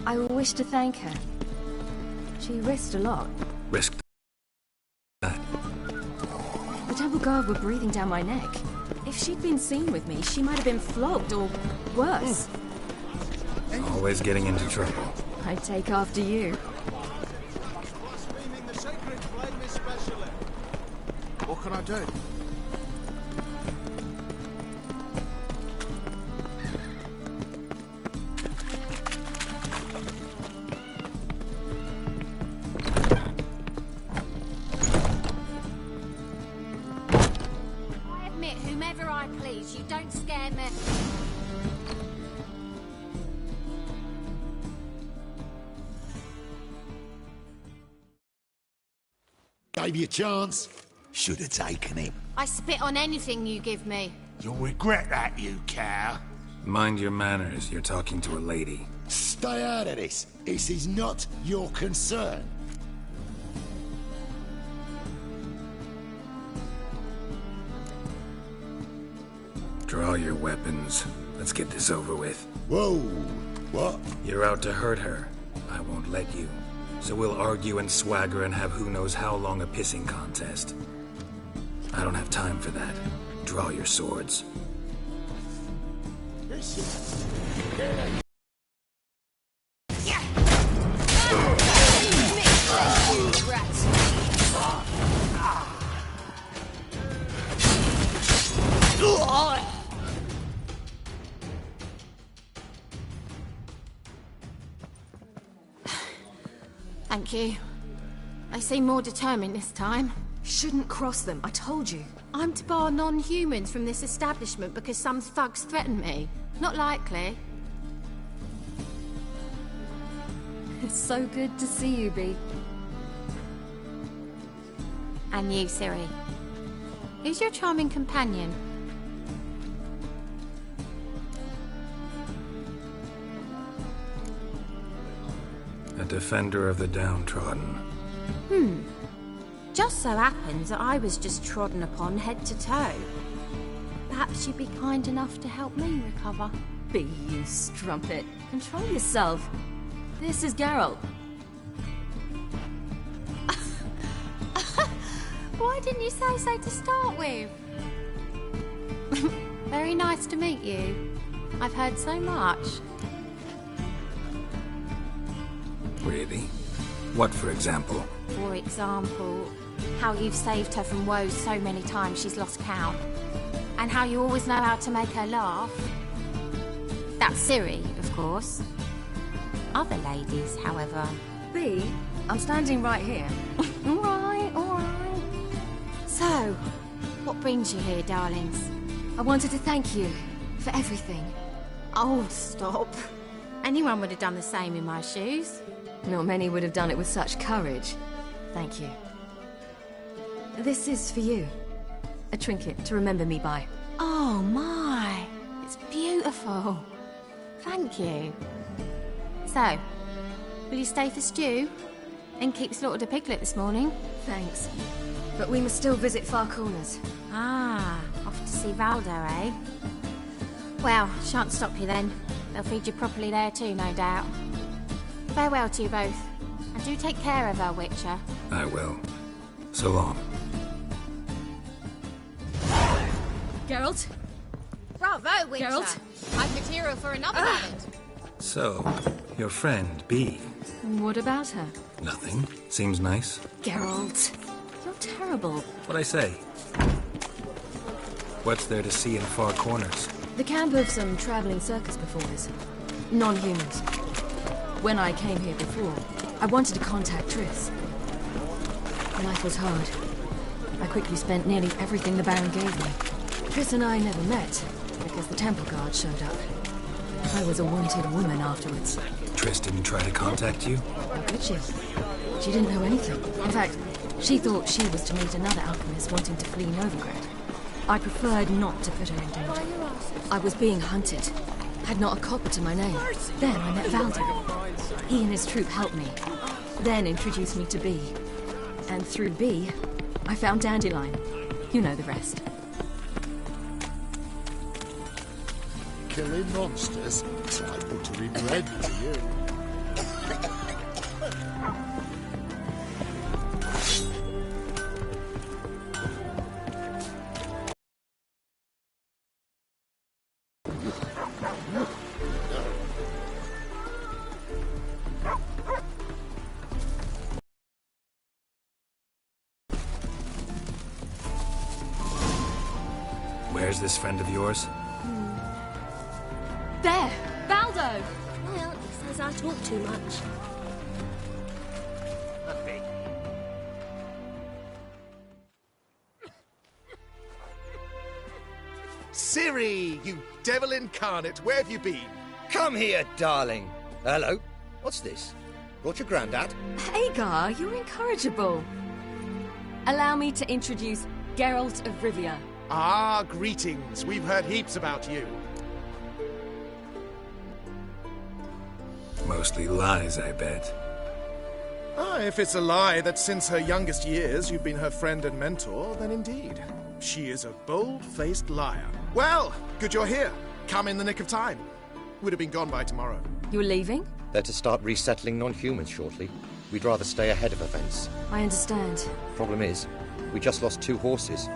I wish to thank her. She risked a lot. Risked that? The Temple Guard were breathing down my neck. If she'd been seen with me, she might have been flogged or worse. Always getting into trouble. I'd take after you. What can I do? I admit whomever I please, you don't scare me. Gave you a chance. Should have taken him. I spit on anything you give me. You'll regret that, you cow. Mind your manners, you're talking to a lady. Stay out of this. This is not your concern. Draw your weapons. Let's get this over with. Whoa. What? You're out to hurt her. I won't let you. So we'll argue and swagger and have who knows how long a pissing contest. I don't have time for that. Draw your swords. Thank you. They seem more determined this time. Shouldn't cross them, I told you. I'm to bar non-humans from this establishment because some thugs threaten me. Not likely. It's so good to see you, Bee. And you, Ciri. Who's your charming companion? A defender of the downtrodden. Just so happens that I was just trodden upon head to toe. Perhaps you'd be kind enough to help me recover. Bee, you strumpet. Control yourself. This is Geralt. Why didn't you say so to start with? Very nice to meet you. I've heard so much. Really? What, for example? For example, how you've saved her from woes so many times she's lost count. And how you always know how to make her laugh. That's Ciri, of course. Other ladies, however... Bee, I'm standing right here. All right, all right. So, what brings you here, darlings? I wanted to thank you for everything. Oh, stop. Anyone would have done the same in my shoes. Not many would have done it with such courage. Thank you. This is for you. A trinket to remember me by. Oh, my. It's beautiful. Thank you. So, will you stay for stew? And keep slaughtered a piglet this morning? Thanks. But we must still visit Far Corners. Ah, off to see Valdo, eh? Well, shan't stop you then. They'll feed you properly there too, no doubt. Farewell to you both. And do take care of her, Witcher. I will. So long. Geralt? Bravo, Witcher! Geralt? I've material for another ballad. So, your friend, Bee. What about her? Nothing. Seems nice. Geralt, you're terrible. What'd I say? What's there to see in Far Corners? The camp of some traveling circus performers. Non-humans. When I came here before, I wanted to contact Triss. Life was hard. I quickly spent nearly everything the Baron gave me. Triss and I never met, because the Temple Guard showed up. I was a wanted woman afterwards. Triss didn't try to contact you? How could she? She didn't know anything. In fact, she thought she was to meet another alchemist wanting to flee Novigrad. I preferred not to put her in danger. I was being hunted. Had not a copper to my name. Then I met Valdo. He and his troop helped me. Then introduced me to Bee. And through Bee, I found Dandelion. You know the rest. Killing monsters? It's like buttering bread to you. Where's this friend of yours? There! Baldo! Well, he says I talk too much. Ciri, you devil incarnate, where have you been? Come here, darling. Hello. What's this? Brought your granddad? Hagar, you're incorrigible. Allow me to introduce Geralt of Rivia. Ah, greetings. We've heard heaps about you. Mostly lies, I bet. Ah, if it's a lie that since her youngest years you've been her friend and mentor, then indeed. She is a bold-faced liar. Well, good you're here. Come in the nick of time. Would have been gone by tomorrow. You're leaving? They're to start resettling non-humans shortly. We'd rather stay ahead of events. I understand. Problem is, we just lost 2 horses,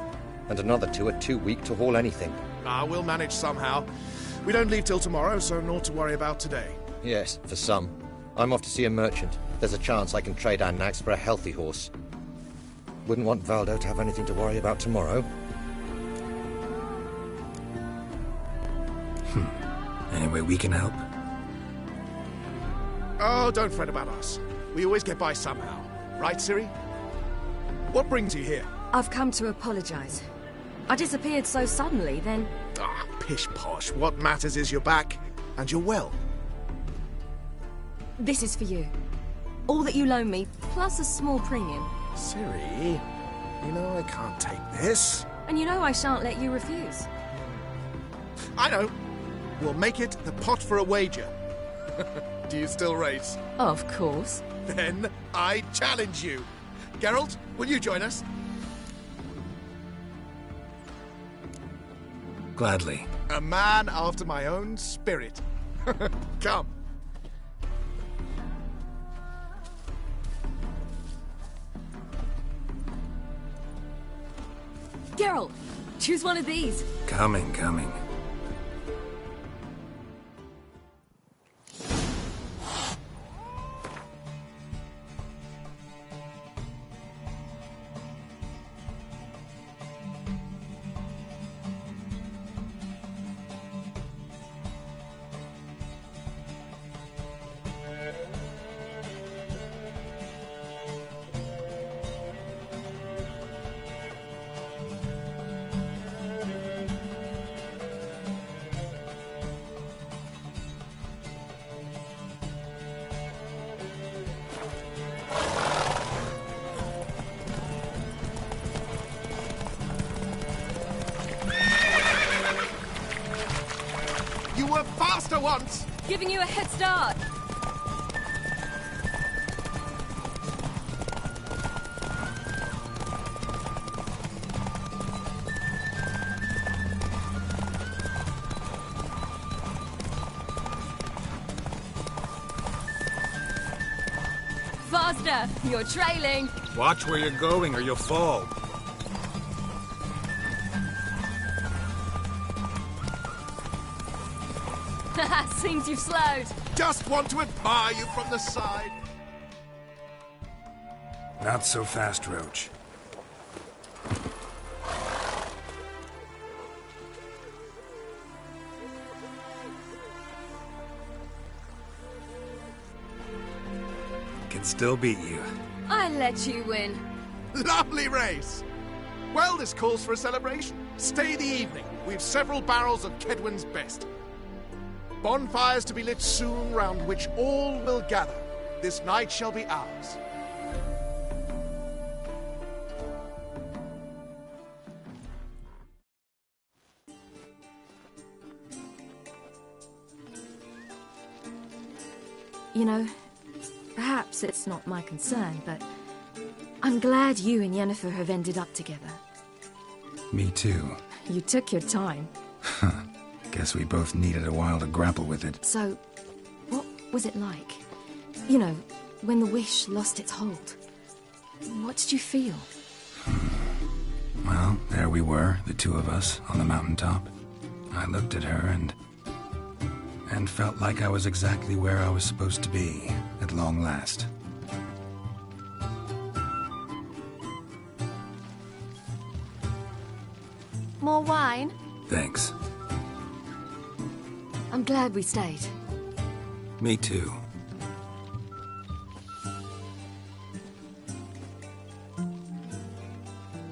and another 2 are too weak to haul anything. Ah, we'll manage somehow. We don't leave till tomorrow, so naught to worry about today. Yes, for some. I'm off to see a merchant. There's a chance I can trade our nags for a healthy horse. Wouldn't want Valdo to have anything to worry about tomorrow. Any way we can help? Oh, don't fret about us. We always get by somehow. Right, Ciri? What brings you here? I've come to apologize. I disappeared so suddenly, then... Ah, pish-posh. What matters is you're back, and you're well. This is for you. All that you loan me, plus a small premium. Ciri, you know I can't take this. And you know I shan't let you refuse. I know. We'll make it the pot for a wager. Do you still race? Of course. Then I challenge you. Geralt, will you join us? Gladly. A man after my own spirit. Come. Geralt, choose one of these. Coming. You were faster once! Giving you a head start. Faster! You're trailing. Watch where you're going or you'll fall. Seems you've slowed. Just want to admire you from the side. Not so fast, Roach. Can still beat you. I let you win. Lovely race! Well, this calls for a celebration. Stay the evening. We've several barrels of Kedwen's best. Bonfires to be lit soon, round which all will gather. This night shall be ours. You know, perhaps it's not my concern, but I'm glad you and Yennefer have ended up together. Me too. You took your time. Guess we both needed a while to grapple with it. So, what was it like? You know, when the wish lost its hold. What did you feel? Well, there we were, the two of us, on the mountaintop. I looked at her and felt like I was exactly where I was supposed to be, at long last. More wine? Thanks. I'm glad we stayed. Me too.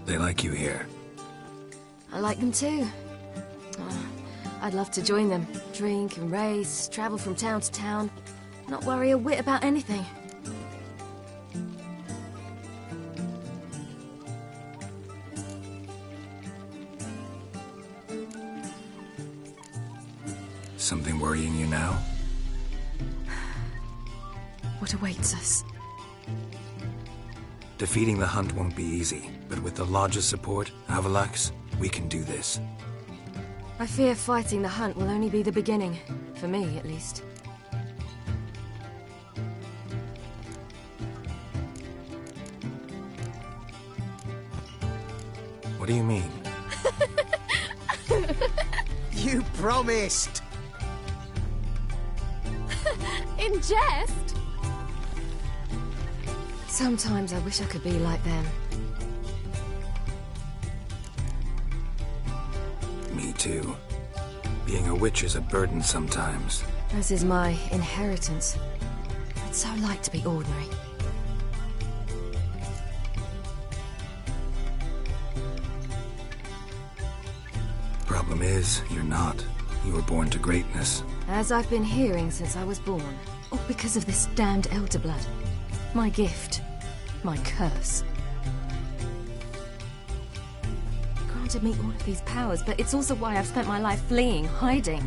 They like you here. I like them too. I'd love to join them. Drink and race, travel from town to town. Not worry a whit about anything. Something worrying you now? What awaits us? Defeating the Hunt won't be easy, but with the Lodge's support, Avalax, we can do this. I fear fighting the Hunt will only be the beginning. For me, at least. What do you mean? You promised! In jest? Sometimes I wish I could be like them. Me too. Being a witch is a burden sometimes. As is my inheritance. I'd so like to be ordinary. Problem is, you're not. You were born to greatness. As I've been hearing since I was born. All because of this damned Elder Blood. My gift. My curse. Granted me all of these powers, but it's also why I've spent my life fleeing, hiding.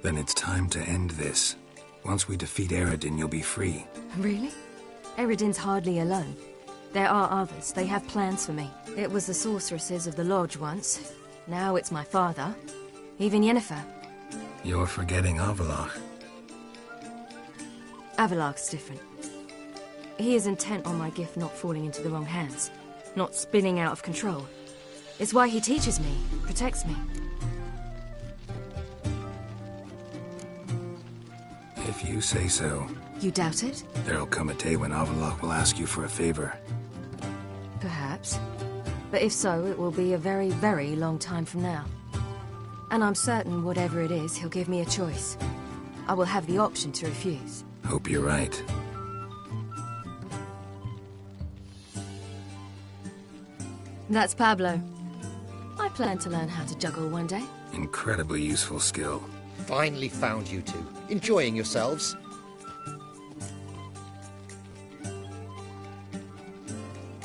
Then it's time to end this. Once we defeat Eredin, you'll be free. Really? Eredin's hardly alone. There are others. They have plans for me. It was the sorceresses of the Lodge once. Now it's my father. Even Yennefer. You're forgetting Avallac'h. Avallac'h's different. He is intent on my gift not falling into the wrong hands. Not spinning out of control. It's why he teaches me, protects me. If you say so. You doubt it? There'll come a day when Avallac'h will ask you for a favor. Perhaps. But if so, it will be a very, very long time from now. And I'm certain whatever it is, he'll give me a choice. I will have the option to refuse. Hope you're right. That's Pablo. I plan to learn how to juggle one day. Incredibly useful skill. Finally found you two. Enjoying yourselves?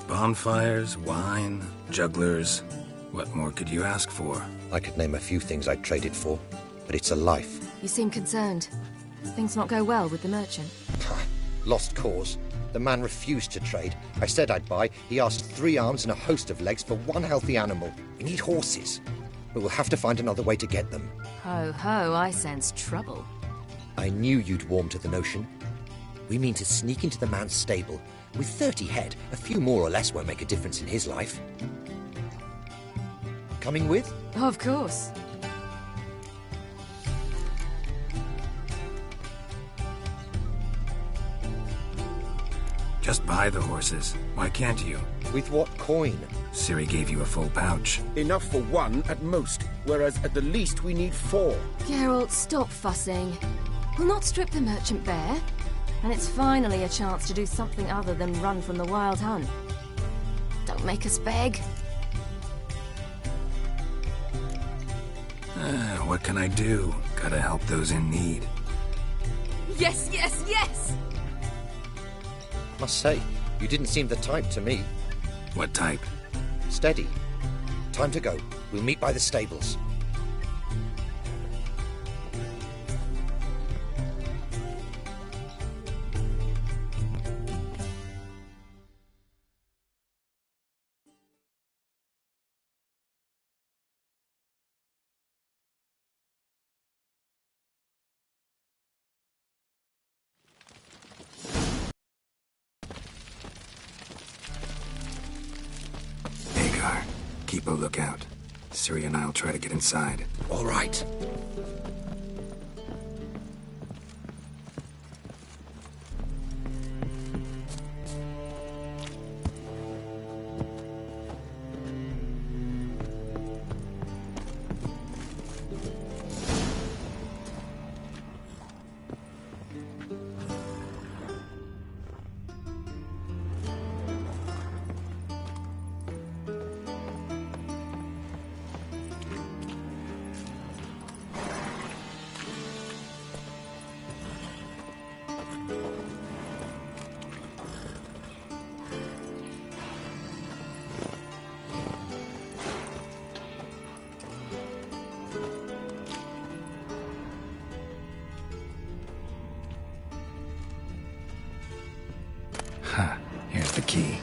Bonfires, wine, jugglers. What more could you ask for? I could name a few things I'd trade it for, but it's a life. You seem concerned. Things not go well with the merchant. Lost cause. The man refused to trade. I said I'd buy. He asked 3 arms and a host of legs for 1 healthy animal. We need horses. But we'll have to find another way to get them. Ho ho, I sense trouble. I knew you'd warm to the notion. We mean to sneak into the man's stable. With 30 head, a few more or less won't make a difference in his life. Coming with? Of course. Just buy the horses. Why can't you? With what coin? Ciri gave you a full pouch. Enough for 1 at most, whereas at the least we need 4. Geralt, stop fussing. We'll not strip the merchant bare. And it's finally a chance to do something other than run from the Wild Hunt. Don't make us beg. What can I do? Gotta help those in need. Yes, yes, yes! Must say, you didn't seem the type to me. What type? Steady. Time to go. We'll meet by the stables. are. Keep a lookout. Ciri and I'll try to get inside. All right. Here's the key.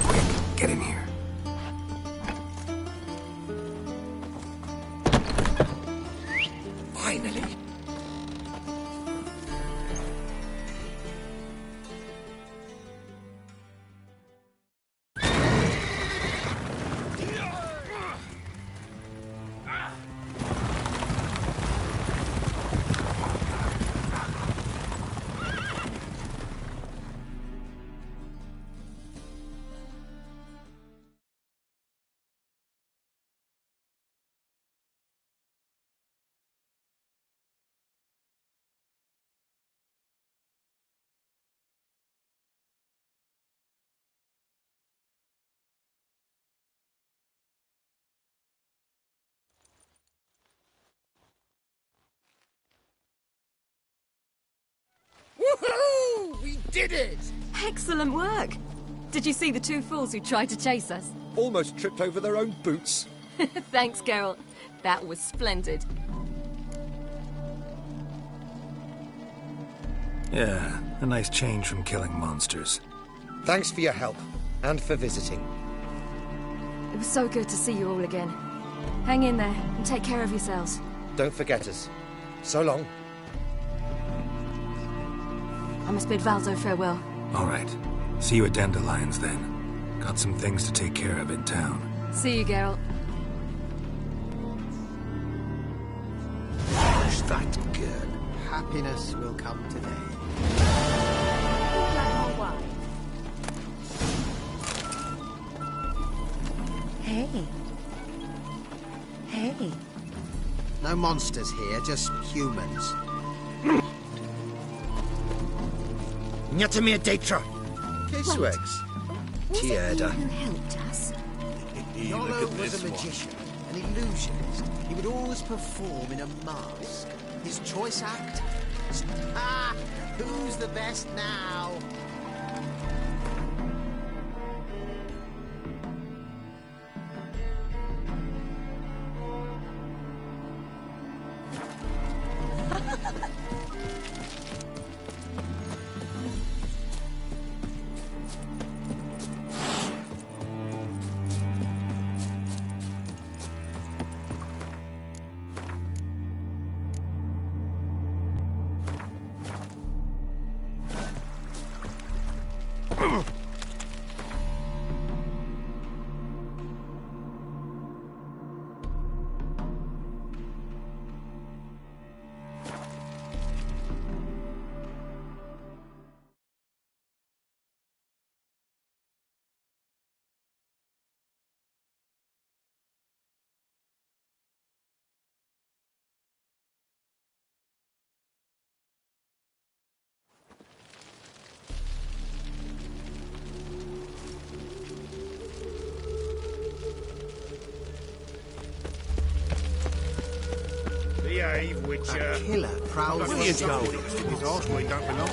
Quick, get in here. Finally. Woohoo! We did it! Excellent work! Did you see the two fools who tried to chase us? Almost tripped over their own boots. Thanks, Geralt. That was splendid. Yeah, a nice change from killing monsters. Thanks for your help, and for visiting. It was so good to see you all again. Hang in there, and take care of yourselves. Don't forget us. So long. I must bid Valzo farewell. All right. See you at Dandelions, then. Got some things to take care of in town. See you, Geralt. Watch that girl. Happiness will come today. Hey. Hey. No monsters here, just humans. Nyatamir Datra. Kiswex. Tierda. Who helped us? Yolo was a magician, an illusionist. He would always perform in a mask. His choice act? Ah! Who's the best now? Behave, Witcher. A killer prowls Where the you jungle. going? Stick his arse where he don't belong.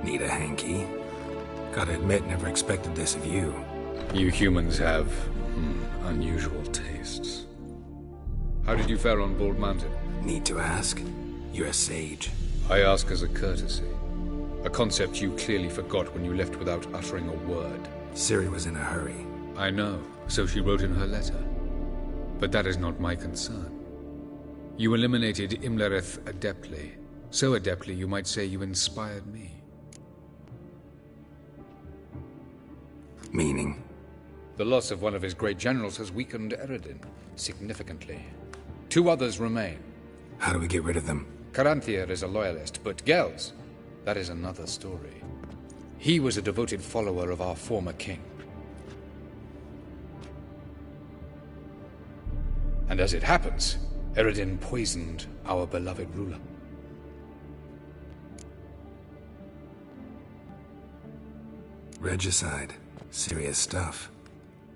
Need a hanky? Gotta admit, never expected this of you. You humans have unusual tastes. How did you fare on Bald Mountain? Need to ask? You're a sage. I ask as a courtesy. A concept you clearly forgot when you left without uttering a word. Ciri was in a hurry. I know, so she wrote in her letter. But that is not my concern. You eliminated Imlerith adeptly. So adeptly you might say you inspired me. Meaning? The loss of one of his great generals has weakened Eredin significantly. 2 others remain. How do we get rid of them? Caranthir is a loyalist, but Gels, that is another story. He was a devoted follower of our former king. And as it happens, Eredin poisoned our beloved ruler. Regicide. Serious stuff.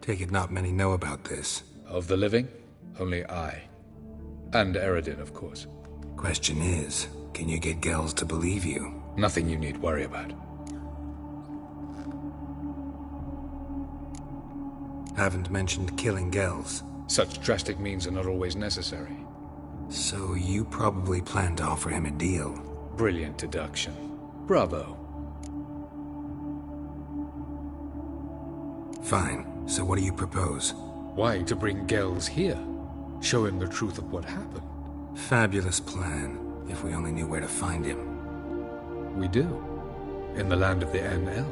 Take it not many know about this. Of the living, only I. And Eredin, of course. Question is, can you get Gels to believe you? Nothing you need worry about. Haven't mentioned killing Gels. Such drastic means are not always necessary. So you probably plan to offer him a deal. Brilliant deduction. Bravo. Fine. So what do you propose? Why, to bring Gels here. Show him the truth of what happened. Fabulous plan, if we only knew where to find him. We do. In the land of the NL.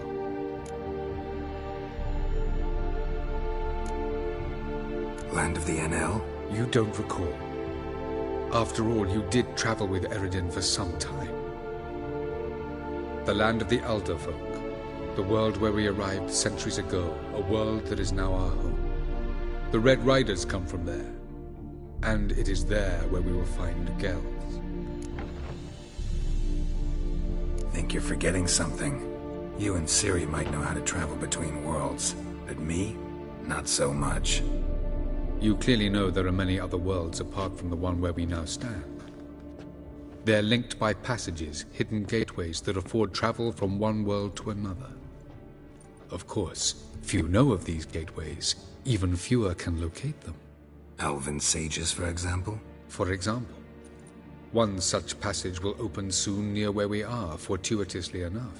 Land of the NL? You don't recall. After all, you did travel with Eredin for some time. The land of the Alderfolk. The world where we arrived centuries ago. A world that is now our home. The Red Riders come from there. And it is there where we will find Gels. Think you're forgetting something. You and Ciri might know how to travel between worlds, but me? Not so much. You clearly know there are many other worlds apart from the one where we now stand. They're linked by passages, hidden gateways that afford travel from one world to another. Of course, few know of these gateways. Even fewer can locate them. Elven sages, for example? For example. One such passage will open soon near where we are, fortuitously enough.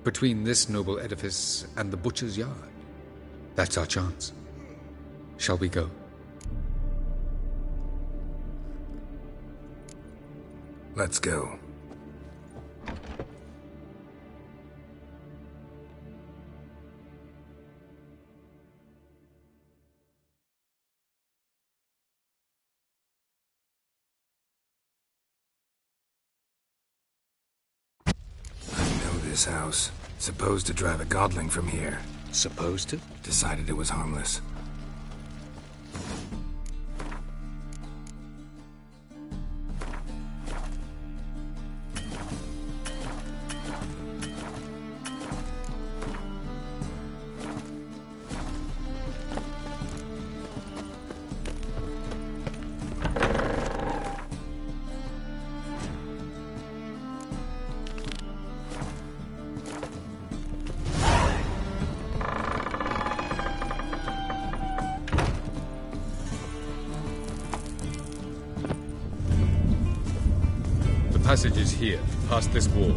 Between this noble edifice and the butcher's yard. That's our chance. Shall we go? Let's go. This house. Supposed to drive a godling from here. Supposed to? Decided it was harmless. The passage is here, past this wall.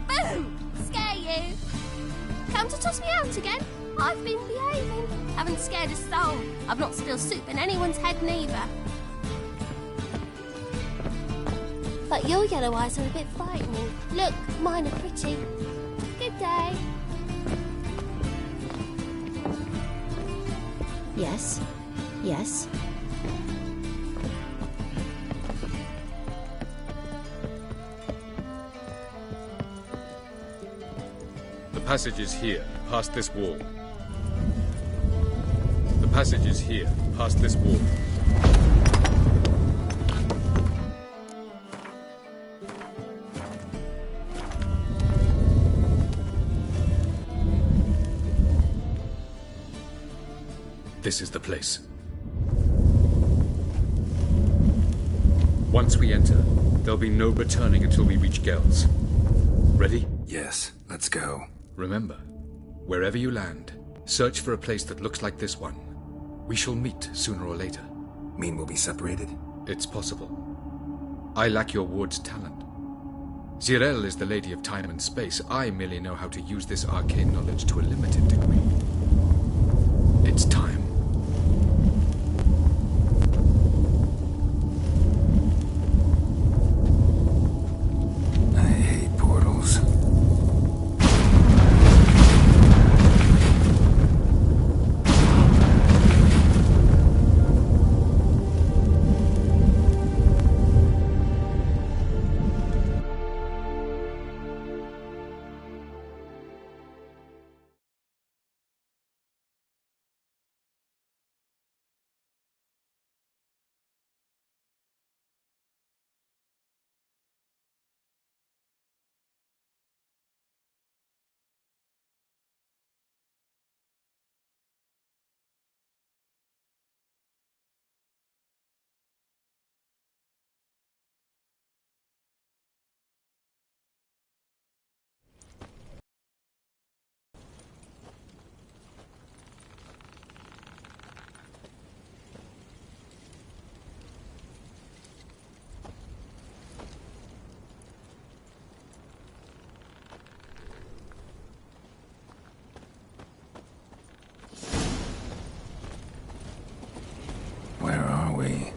Boo! Scare you? Come to toss me out again? I've been behaving. Haven't scared a soul. I've not spilled soup in anyone's head neither. But your yellow eyes are a bit frightening. Look, mine are pretty. Good day. Yes. Yes. The passage is here, past this wall. The passage is here, past this wall. This is the place. Once we enter, there'll be no returning until we reach Gels. Ready? Yes, let's go. Remember, wherever you land, search for a place that looks like this one. We shall meet sooner or later. Mean we'll be separated? It's possible. I lack your ward's talent. Zyrel is the Lady of Time and Space. I merely know how to use this arcane knowledge to a limited degree. It's time. I hate portals. Where are we?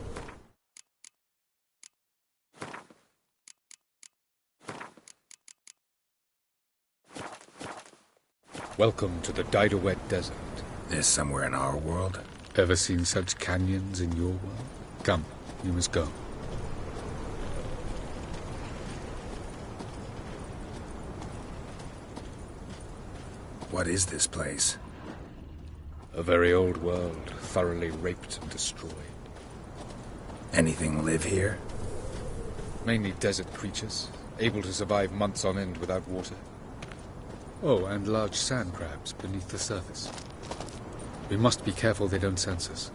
Welcome to the Didowet Desert. This somewhere in our world? Ever seen such canyons in your world? Come, you must go. What is this place? A very old world, thoroughly raped and destroyed. Anything live here? Mainly desert creatures, able to survive months on end without water. Oh, and large sand crabs beneath the surface. We must be careful they don't sense us.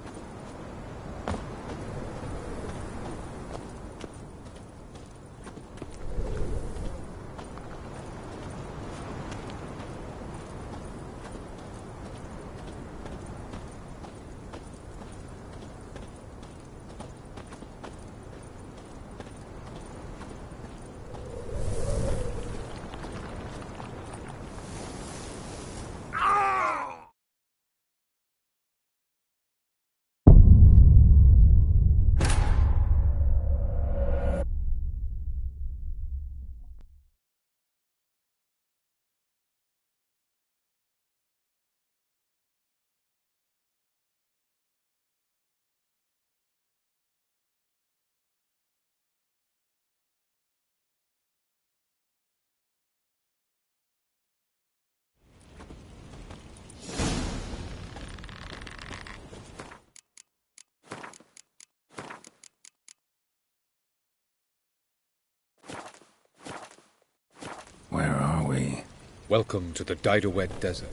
Where are we? Welcome to the Didowet Desert.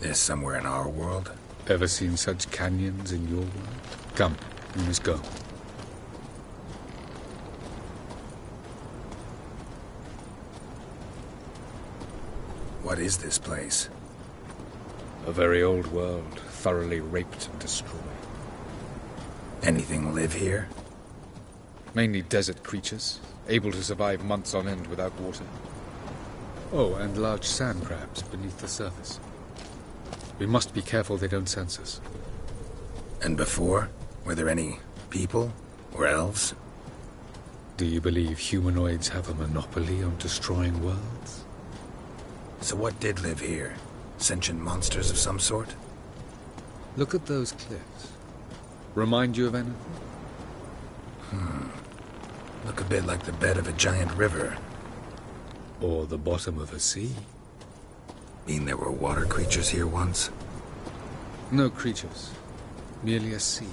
This somewhere in our world? Ever seen such canyons in your world? Come, you must go. What is this place? A very old world, thoroughly raped and destroyed. Anything live here? Mainly desert creatures, able to survive months on end without water. Oh, and large sand crabs beneath the surface. We must be careful they don't sense us. And before? Were there any people? Or elves? Do you believe humanoids have a monopoly on destroying worlds? So what did live here? Sentient monsters of some sort? Look at those cliffs. Remind you of anything? Look a bit like the bed of a giant river. Or the bottom of a sea. Mean there were water creatures here once? No creatures. Merely a sea.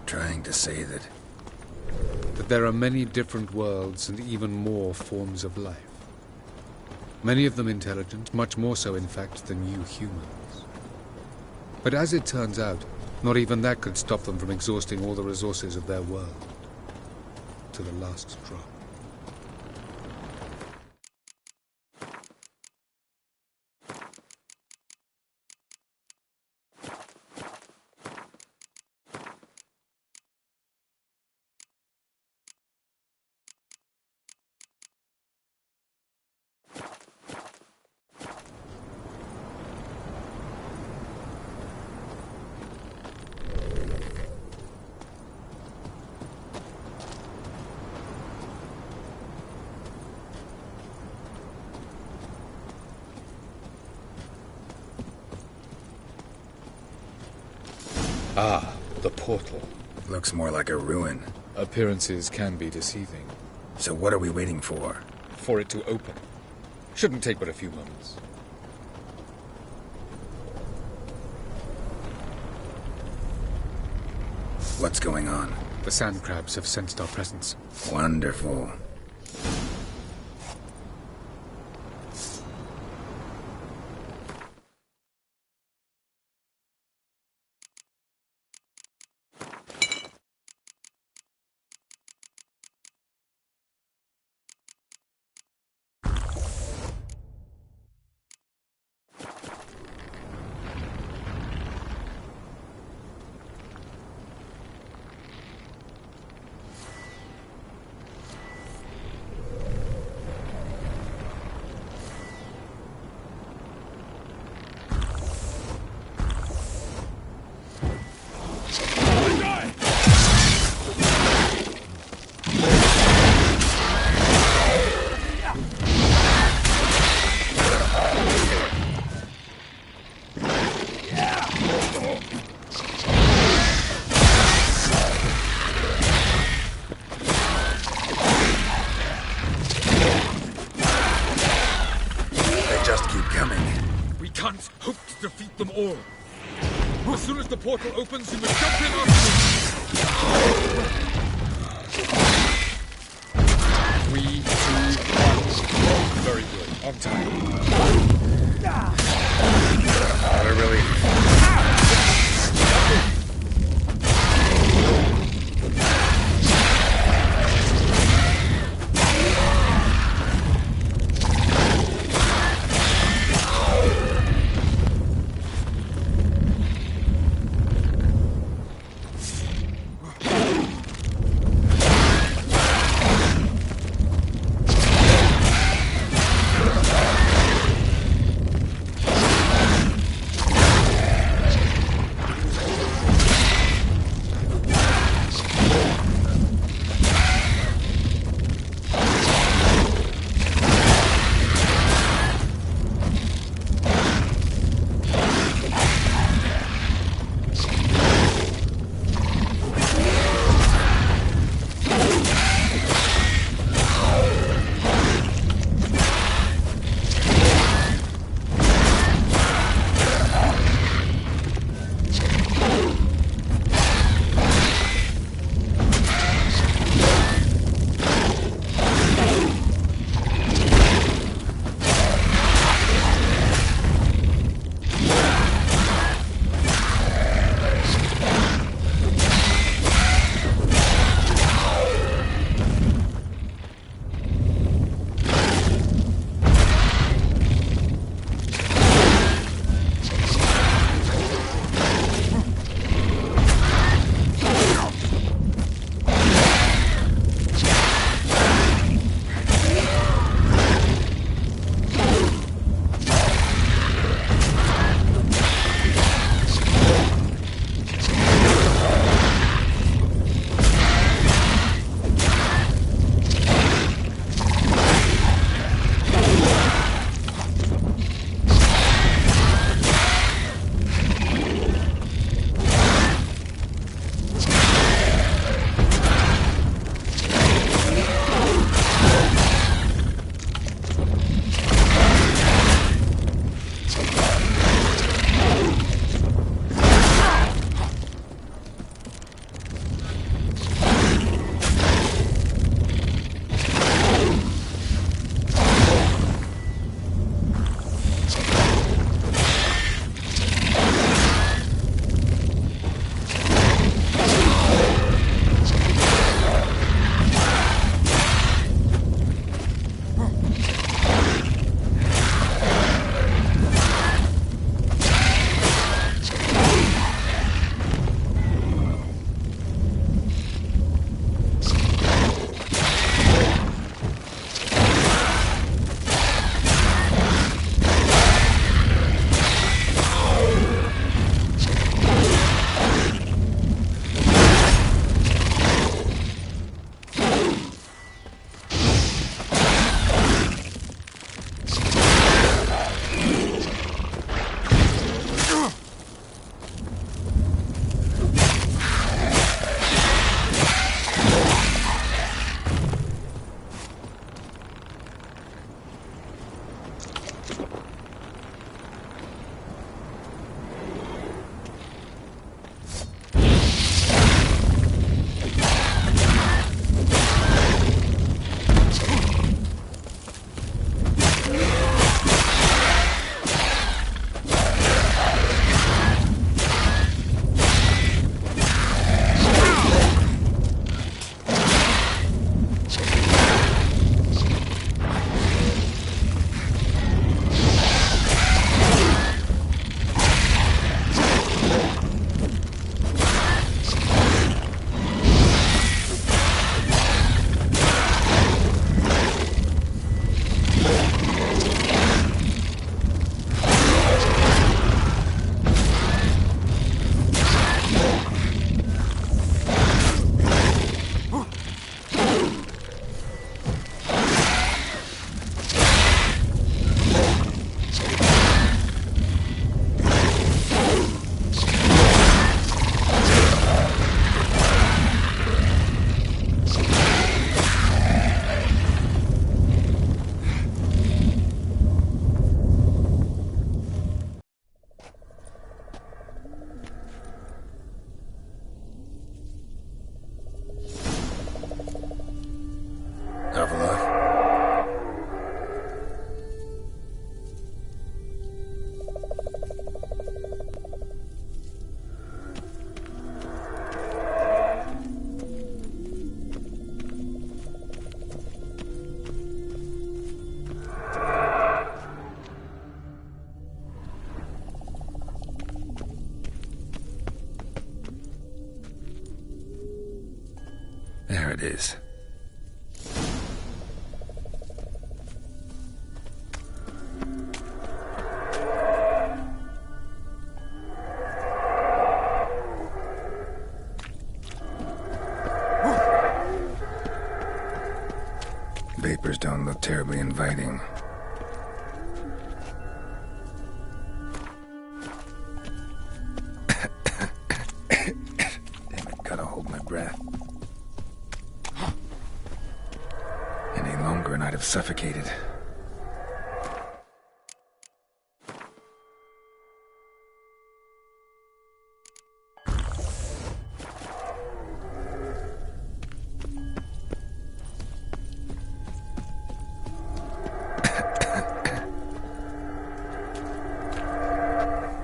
Trying to say that there are many different worlds and even more forms of life. Many of them intelligent, much more so in fact than you humans. But as it turns out, not even that could stop them from exhausting all the resources of their world. To the last drop. Ah, the portal. Looks more like a ruin. Appearances can be deceiving. So what are we waiting for? For it to open. Shouldn't take but a few moments. What's going on? The sand crabs have sensed our presence. Wonderful. Hope to defeat them all. As soon as the portal opens, you must jump in after me. 3, 2, 1. Very good. On time. What a relief. it is. Vapors don't look terribly inviting. Damn it, gotta hold my breath. Any longer and I'd have suffocated.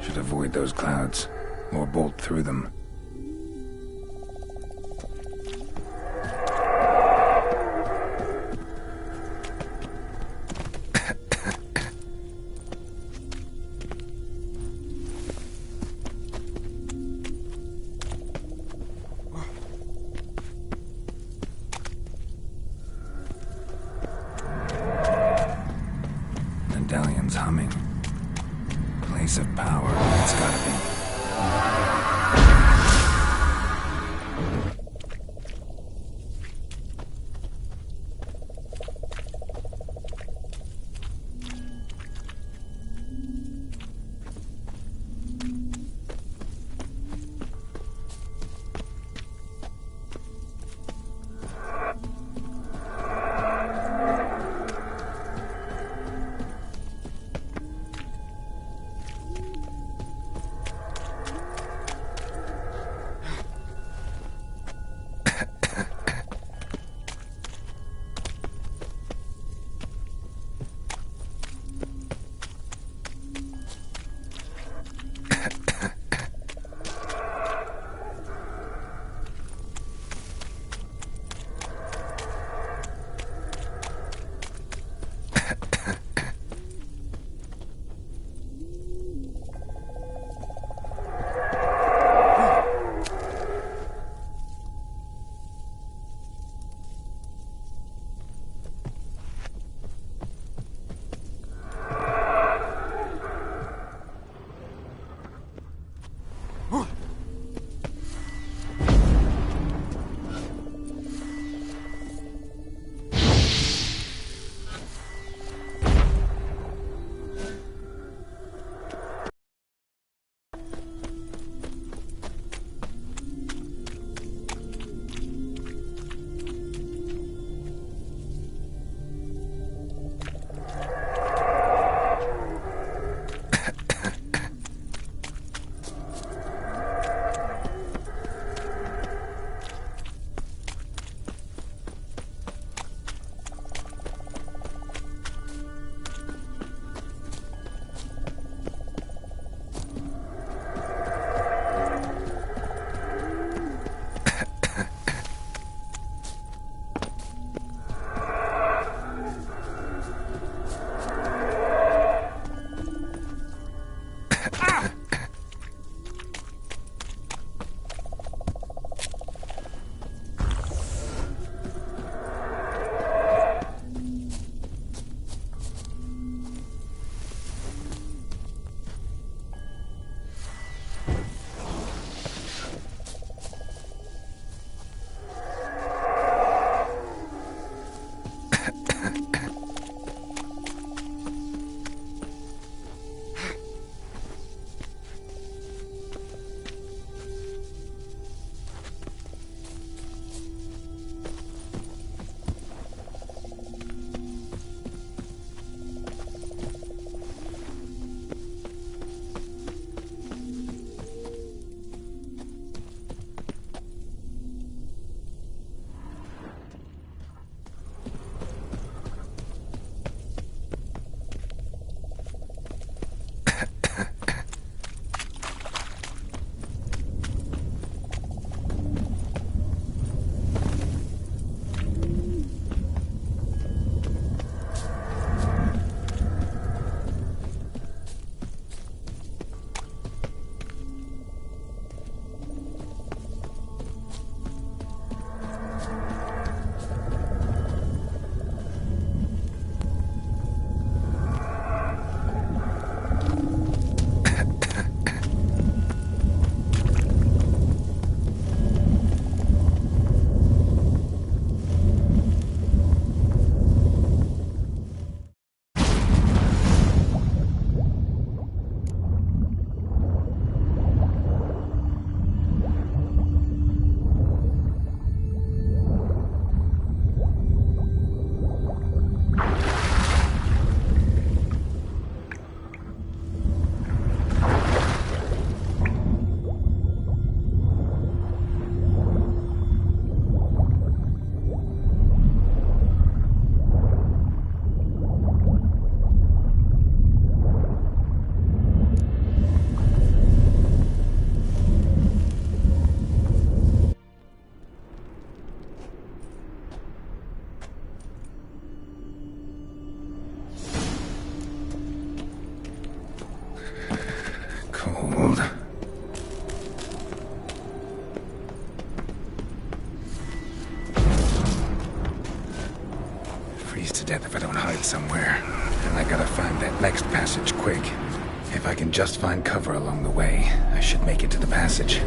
Should avoid those clouds, or bolt through them. Medallion's humming. Place of power, it's gotta be. cold. Freeze to death if I don't hide somewhere. And I gotta find that next passage quick. If I can just find cover along the way, I should make it to the passage.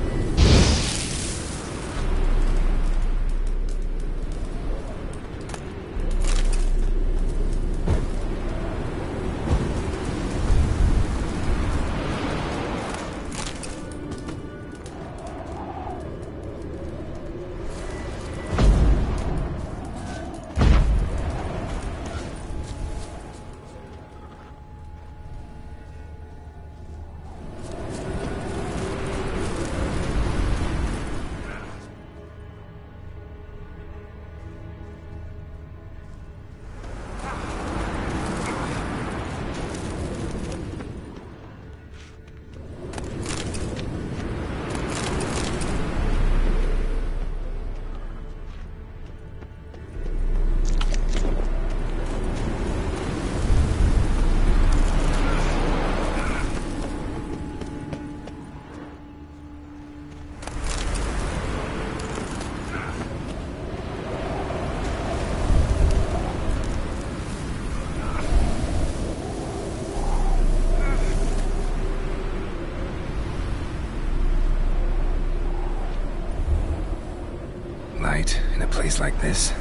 In a place like this,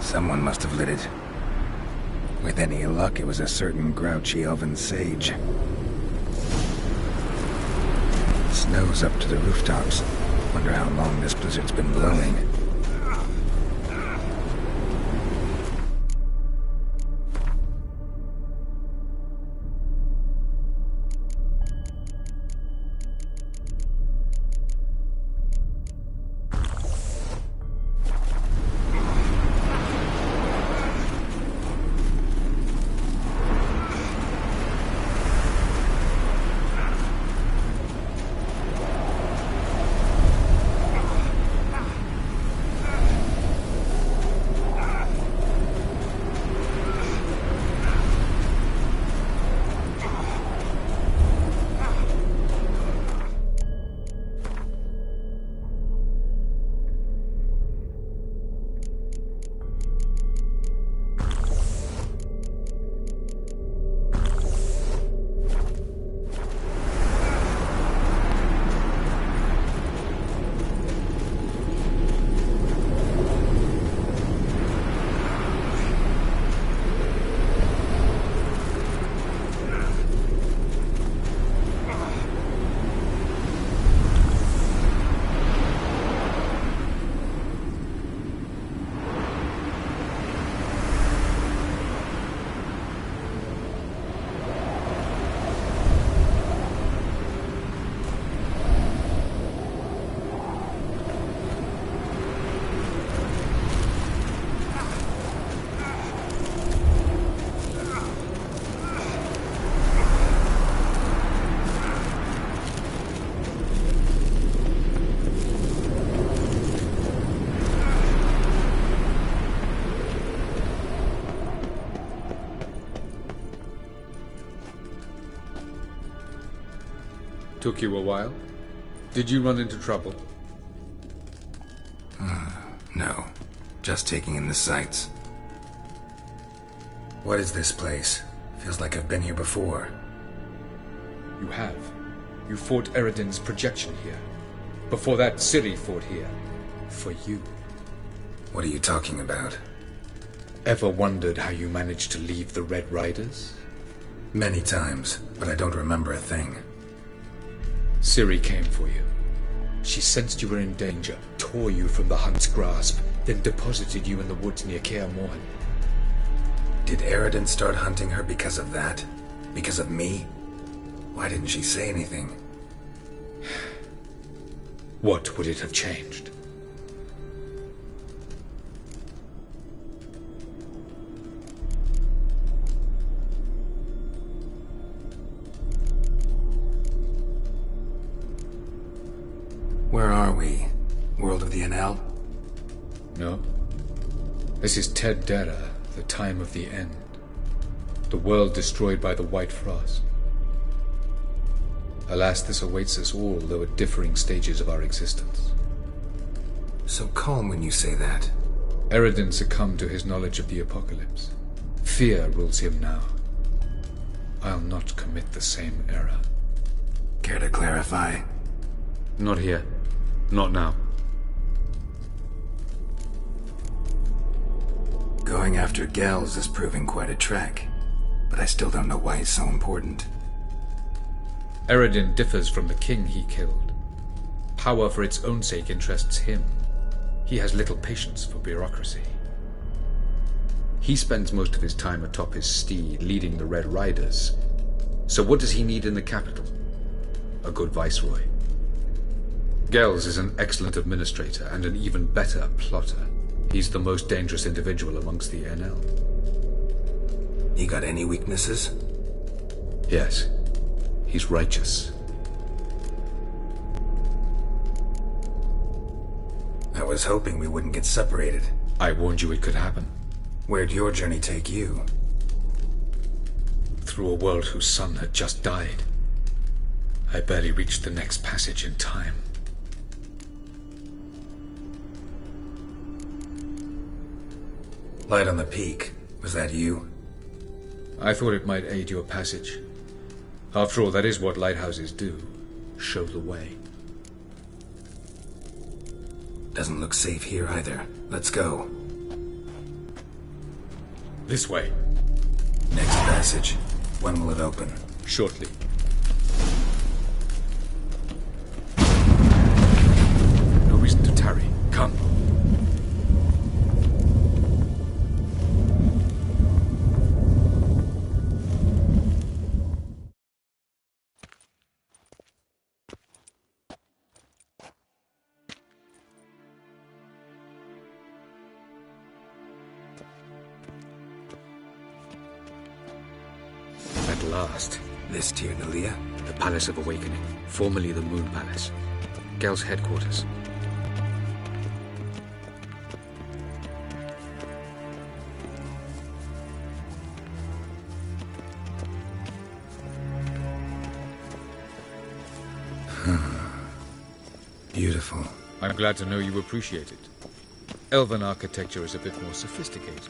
someone must have lit it. With any luck, it was a certain grouchy elven sage. Snow's up to the rooftops. Wonder how long this blizzard's been blowing. Took you a while? Did you run into trouble? No. Just taking in the sights. What is this place? Feels like I've been here before. You have. You fought Eredin's projection here. Before that, Ciri fought here. For you. What are you talking about? Ever wondered how you managed to leave the Red Riders? Many times, but I don't remember a thing. Ciri came for you. She sensed you were in danger, tore you from the Hunt's grasp, then deposited you in the woods near Kaer Morhen. Did Eredin start hunting her because of that? Because of me? Why didn't she say anything? What would it have changed? Where are we? World of the Enel? No. This is Ted Dera, the time of the end. The world destroyed by the White Frost. Alas, this awaits us all, though at differing stages of our existence. So calm when you say that. Eredin succumbed to his knowledge of the apocalypse. Fear rules him now. I'll not commit the same error. Care to clarify? Not here. Not now. Going after Gels is proving quite a trek, but I still don't know why he's so important. Eredin differs from the king he killed. Power for its own sake interests him. He has little patience for bureaucracy. He spends most of his time atop his steed, leading the Red Riders. So what does he need in the capital? A good viceroy. Gels is an excellent administrator and an even better plotter. He's the most dangerous individual amongst the NL. You got any weaknesses? Yes. He's righteous. I was hoping we wouldn't get separated. I warned you it could happen. Where'd your journey take you? Through a world whose son had just died. I barely reached the next passage in time. Light on the peak. Was that you? I thought it might aid your passage. After all, that is what lighthouses do. Show the way. Doesn't look safe here either. Let's go. This way. Next passage. When will it open? Shortly. No reason to tarry. Come. At last. This Tyr Nalia? The Palace of Awakening, formerly the Moon Palace. Gel's headquarters. Beautiful. I'm glad to know you appreciate it. Elven architecture is a bit more sophisticated.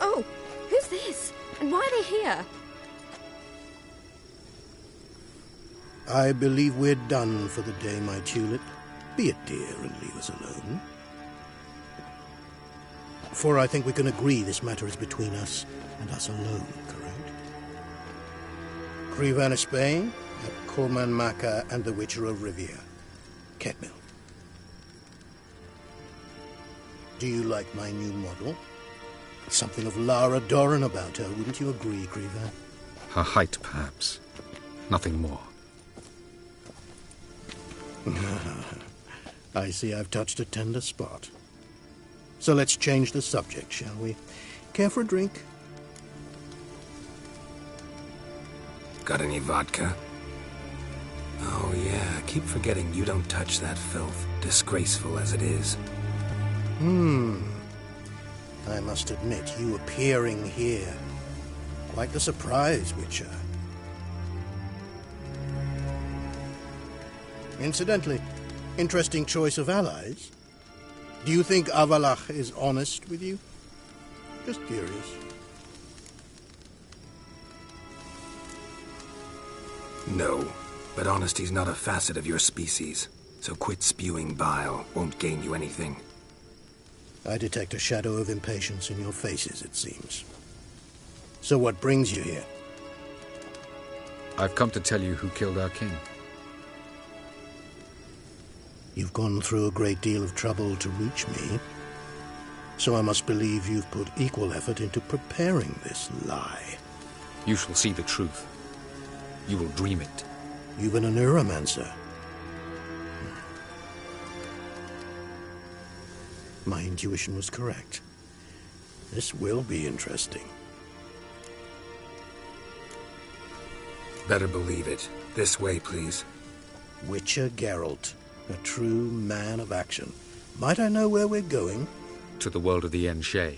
Oh, who's this? And why are they here? I believe we're done for the day, my tulip. Be a dear and leave us alone. For I think we can agree this matter is between us and us alone, correct? Crevan of Spain, at Corman Maca and the Witcher of Rivia. Ketmil. Do you like my new model? Something of Lara Doran about her, wouldn't you agree, Crevan? Her height, perhaps. Nothing more. I see I've touched a tender spot. So let's change the subject, shall we? Care for a drink? Got any vodka? Oh yeah, I keep forgetting you don't touch that filth, disgraceful as it is. I must admit, you appearing here, quite the surprise, Witcher. Incidentally, interesting choice of allies. Do you think Avallac'h is honest with you? Just curious. No, but honesty's not a facet of your species, so quit spewing bile, won't gain you anything. I detect a shadow of impatience in your faces, it seems. So what brings you here? I've come to tell you who killed our king. You've gone through a great deal of trouble to reach me, so I must believe you've put equal effort into preparing this lie. You shall see the truth. You will dream it. You've been a neuromancer. My intuition was correct. This will be interesting. Better believe it. This way, please. Witcher Geralt, a true man of action. Might I know where we're going? To the world of the Yen Shay.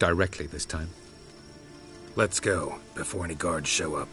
Directly this time. Let's go, before any guards show up.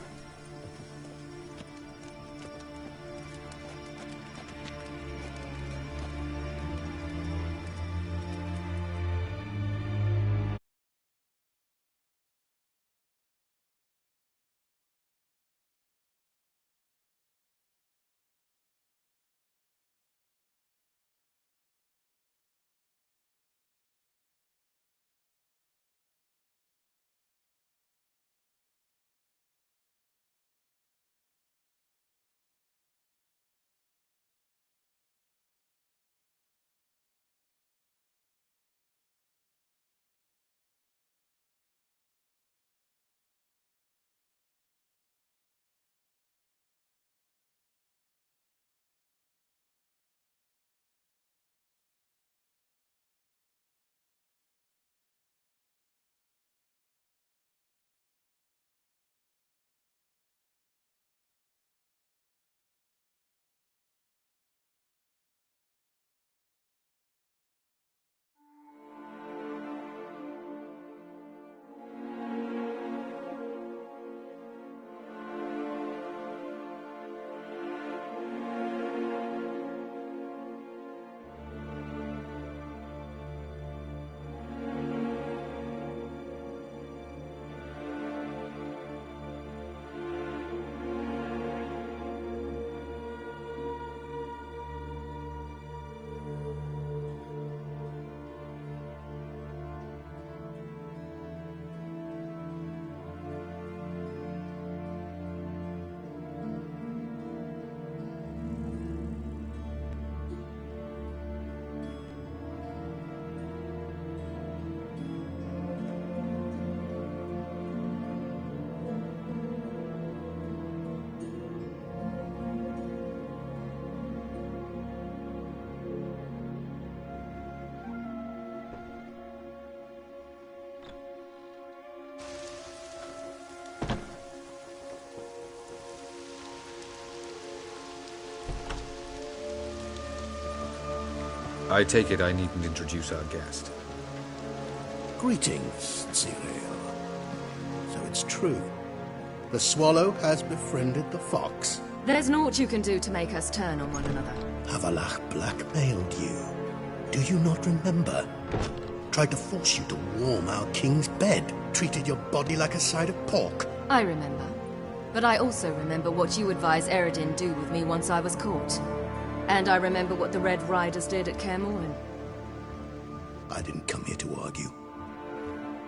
I take it I needn't introduce our guest. Greetings, Cyril. So it's true. The swallow has befriended the fox. There's naught you can do to make us turn on one another. Avallac'h blackmailed you. Do you not remember? Tried to force you to warm our king's bed. Treated your body like a side of pork. I remember. But I also remember what you advised Eredin do with me once I was caught. And I remember what the Red Riders did at Kaer Morhen. I didn't come here to argue.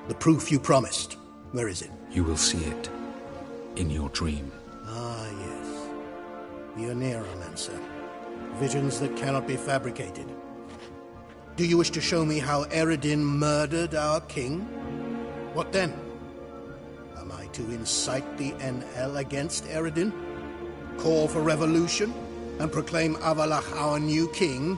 The proof you promised, where is it? You will see it. In your dream. Ah, yes. The Oneiromancer. Visions that cannot be fabricated. Do you wish to show me how Eredin murdered our king? What then? Am I to incite the NL against Eredin? Call for revolution? And proclaim Avallac'h our new king?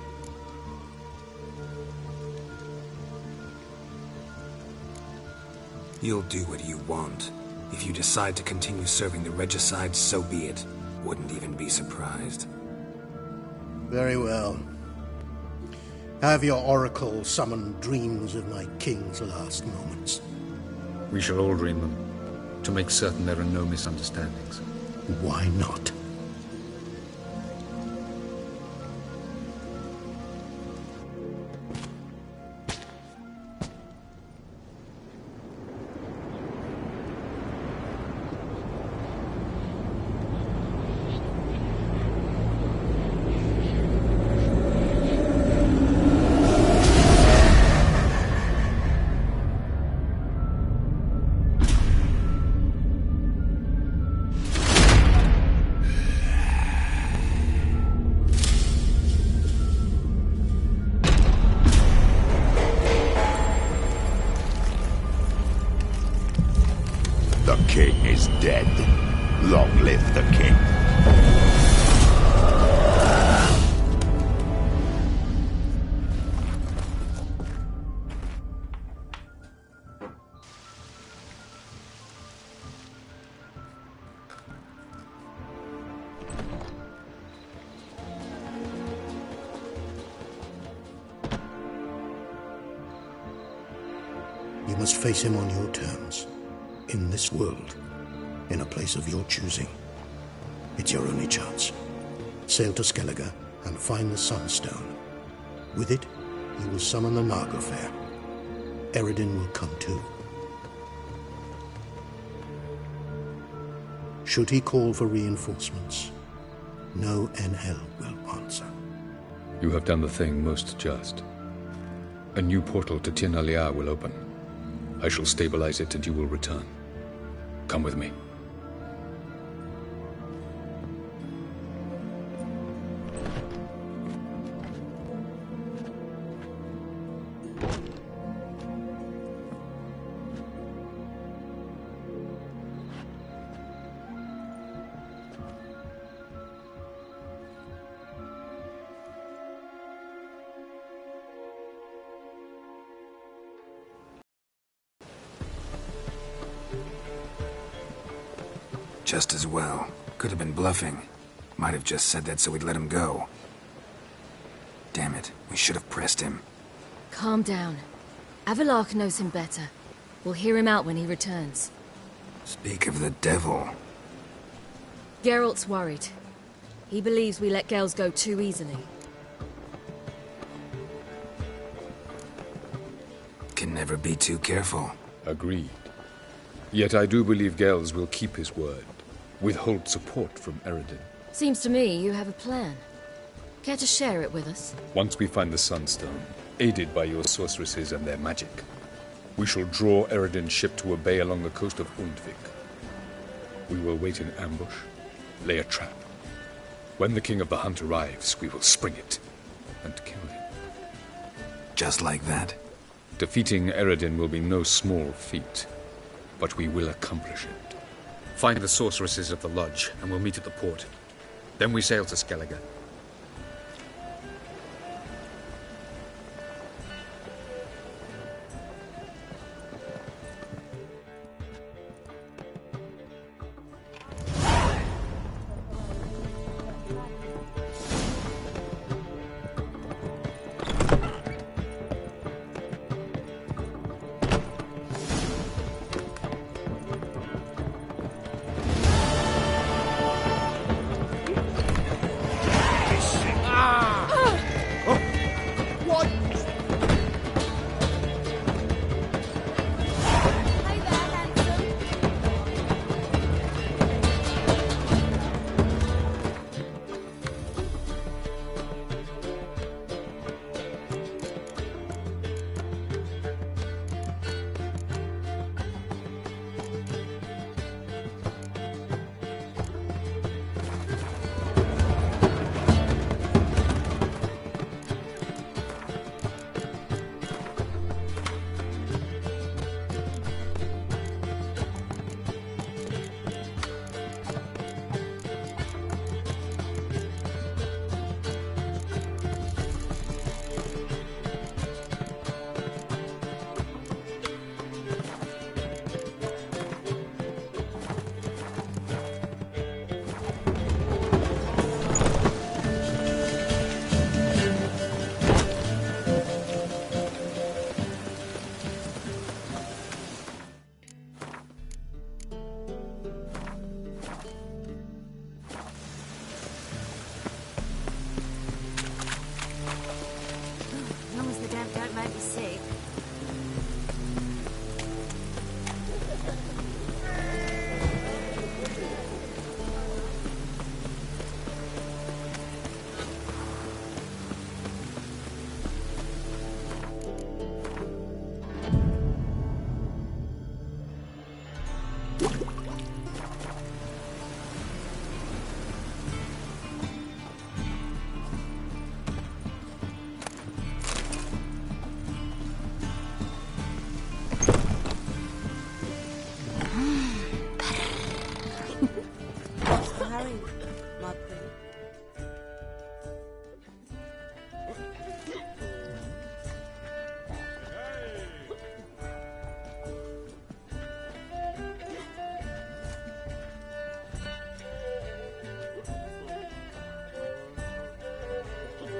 You'll do what you want. If you decide to continue serving the Regicide, so be it. Wouldn't even be surprised. Very well. Have your oracle summon dreams of my king's last moments. We shall all dream them, to make certain there are no misunderstandings. Why not? king is dead. Long live the king. You must face him on your terms. In this world. In a place of your choosing. It's your only chance. Sail to Skellige and find the Sunstone. With it, you will summon the Naglfar. Eredin will come too. Should he call for reinforcements, no NL will answer. You have done the thing most just. A new portal to Tir Naliar will open. I shall stabilize it and you will return. Come with me. Just as well. Could have been bluffing. Might have just said that so we'd let him go. Damn it, we should have pressed him. Calm down. Avallac'h knows him better. We'll hear him out when he returns. Speak of the devil. Geralt's worried. He believes we let Gels go too easily. Can never be too careful. Agreed. Yet I do believe Gels will keep his word. Withhold support from Eredin. Seems to me you have a plan. Care to share it with us? Once we find the Sunstone, aided by your sorceresses and their magic, we shall draw Eredin's ship to a bay along the coast of Undvik. We will wait in ambush, lay a trap. When the King of the Hunt arrives, we will spring it and kill him. Just like that? Defeating Eredin will be no small feat, but we will accomplish it. Find the sorceresses of the lodge, and we'll meet at the port. Then we sail to Skellige.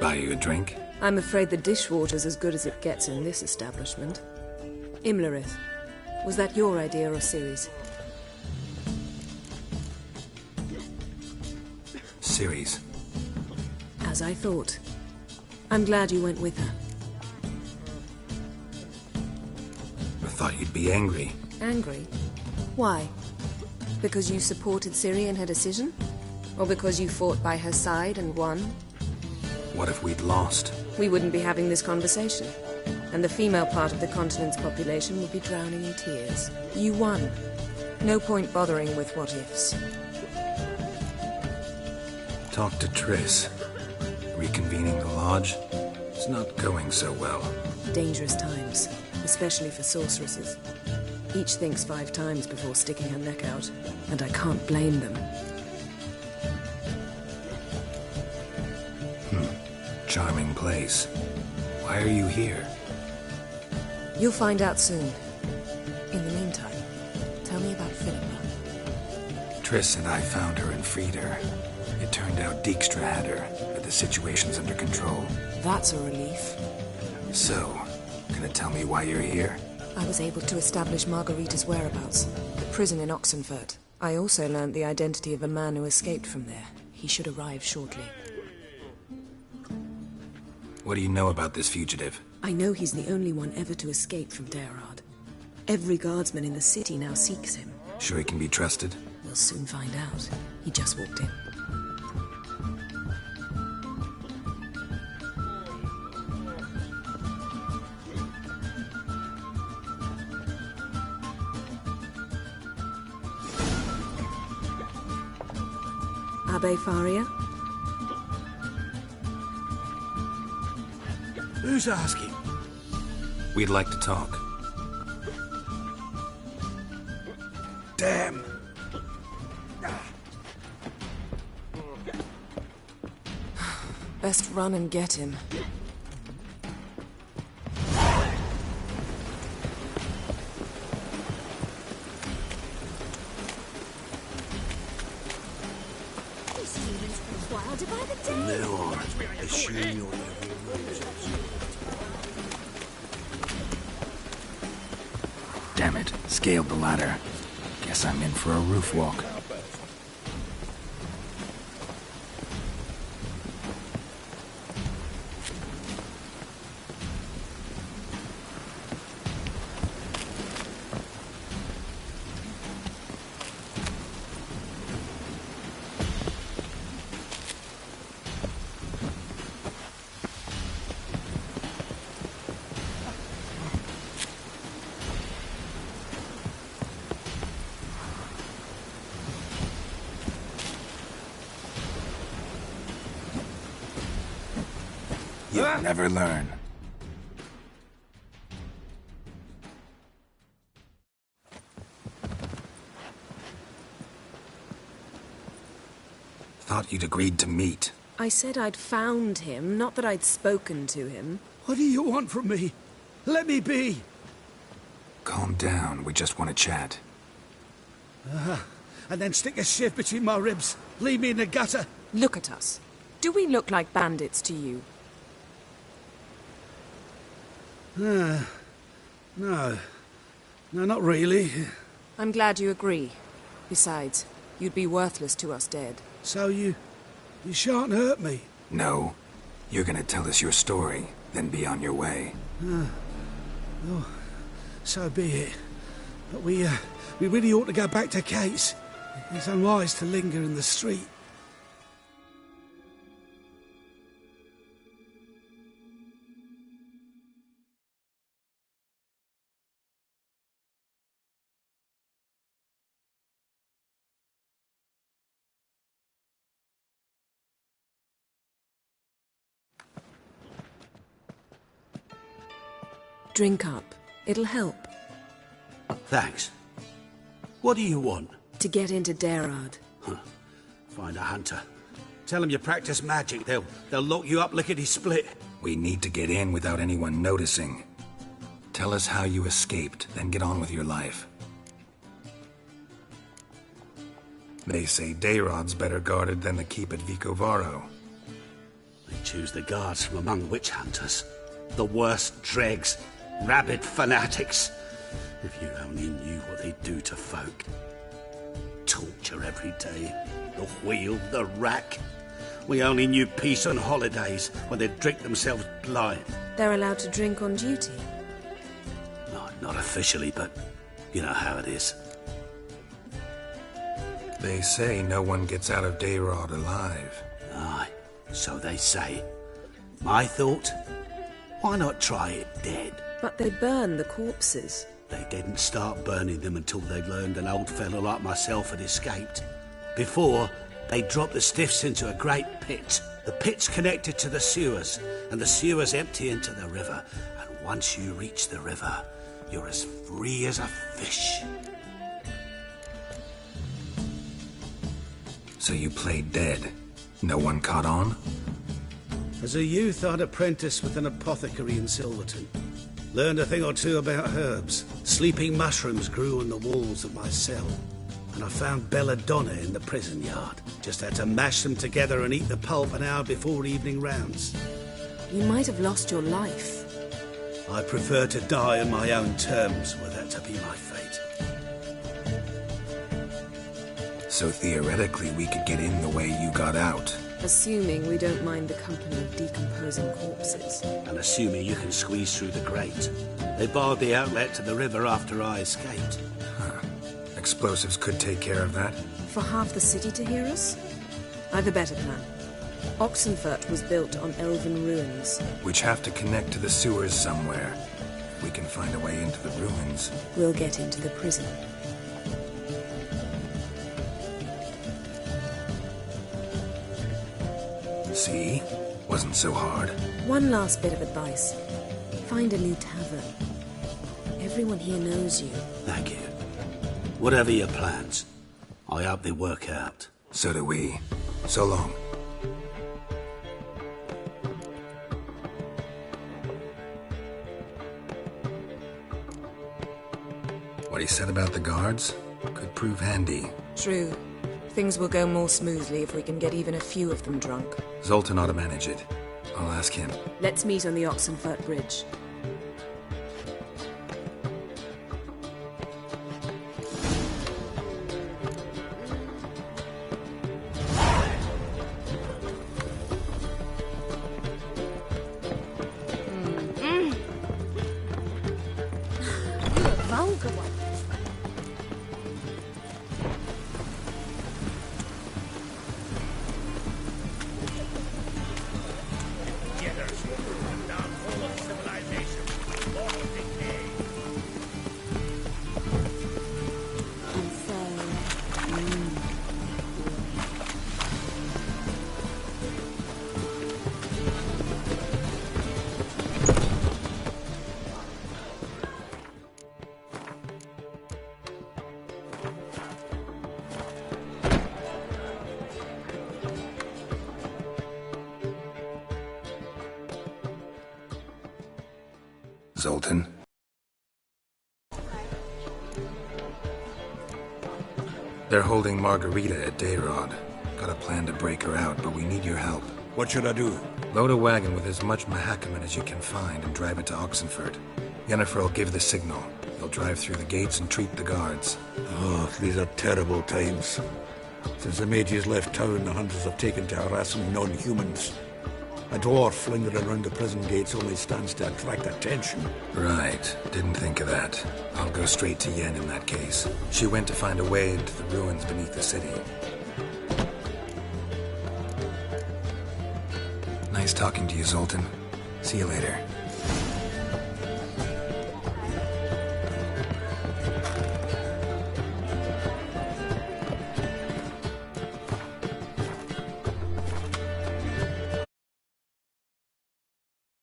Buy you a drink? I'm afraid the dishwater's as good as it gets in this establishment. Imlerith, was that your idea or Ciri's? Ciri's. As I thought. I'm glad you went with her. I thought you'd be angry. Angry? Why? Because you supported Ciri in her decision? Or because you fought by her side and won? What if we'd lost? We wouldn't be having this conversation. And the female part of the continent's population would be drowning in tears. You won. No point bothering with what-ifs. Talk to Triss. Reconvening the lodge? It's not going so well. Dangerous times, especially for sorceresses. Each thinks 5 times before sticking her neck out, and I can't blame them. Charming place. Why are you here? You'll find out soon. In the meantime, tell me about Philippa. Triss and I found her and freed her. It turned out Dijkstra had her, but the situation's under control. That's a relief. So, gonna tell me why you're here? I was able to establish Margarita's whereabouts, the prison in Oxenfurt. I also learned the identity of a man who escaped from there. He should arrive shortly. What do you know about this fugitive? I know he's the only one ever to escape from Daerad. Every guardsman in the city now seeks him. Sure he can be trusted? We'll soon find out. He just walked in. Abbe Faria? Who's asking? We'd like to talk. Damn. Best run and get him. From now on, assume you're every roses. Damn it, scaled the ladder. Guess I'm in for a roof walk. You'll never learn. Thought you'd agreed to meet. I said I'd found him, not that I'd spoken to him. What do you want from me? Let me be! Calm down, we just want to chat. And then stick a shiv between my ribs. Leave me in the gutter. Look at us. Do we look like bandits to you? No. No, not really. I'm glad you agree. Besides, you'd be worthless to us dead. So you shan't hurt me? No. You're gonna tell us your story, then be on your way. Oh, so be it. But we really ought to go back to Kate's. It's unwise to linger in the street. Drink up. It'll help. Thanks. What do you want? To get into Daerad. Find a hunter. Tell them you practice magic. They'll lock you up lickety-split. We need to get in without anyone noticing. Tell us how you escaped, then get on with your life. They say Daerad's better guarded than the keep at Vicovaro. They choose the guards from among witch hunters. The worst dregs, rabid fanatics. If you only knew what they do to folk. Torture every day. The wheel, the rack. We only knew peace on holidays when they'd drink themselves blind. They're allowed to drink on duty? No, not officially, but you know how it is. They say no one gets out of Dayrod alive. Aye, so they say. My thought? Why not try it dead? But they burn the corpses. They didn't start burning them until they'd learned an old fellow like myself had escaped. Before, they dropped the stiffs into a great pit. The pit's connected to the sewers, and the sewers empty into the river. And once you reach the river, you're as free as a fish. So you played dead? No one caught on? As a youth, I'd apprenticed with an apothecary in Silverton. Learned a thing or two about herbs. Sleeping mushrooms grew on the walls of my cell. And I found belladonna in the prison yard. Just had to mash them together and eat the pulp an hour before evening rounds. You might have lost your life. I prefer to die on my own terms, were that to be my fate. So theoretically, we could get in the way you got out. Assuming we don't mind the company of decomposing corpses. And assuming you can squeeze through the grate. They barred the outlet to the river after I escaped. Huh. Explosives could take care of that? For half the city to hear us? I've a better plan. Oxenfurt was built on elven ruins. Which have to connect to the sewers somewhere. If we can find a way into the ruins. We'll get into the prison. See? Wasn't so hard. One last bit of advice. Find a new tavern. Everyone here knows you. Thank you. Whatever your plans, I hope they work out. So do we. So long. What he said about the guards could prove handy. True. Things will go more smoothly if we can get even a few of them drunk. Zoltan ought to manage it. I'll ask him. Let's meet on the Oxenfurt Bridge. Zoltan. They're holding Margarita at Dayrod. Got a plan to break her out, but we need your help. What should I do? Load a wagon with as much Mahakaman as you can find and drive it to Oxenfurt. Yennefer will give the signal. They'll drive through the gates and treat the guards. Oh, these are terrible times. Since the mages left town, the hunters have taken to harassing non-humans. A dwarf lingering around the prison gates only stands to attract attention. Right. Didn't think of that. I'll go straight to Yen in that case. She went to find a way into the ruins beneath the city. Nice talking to you, Zoltan. See you later.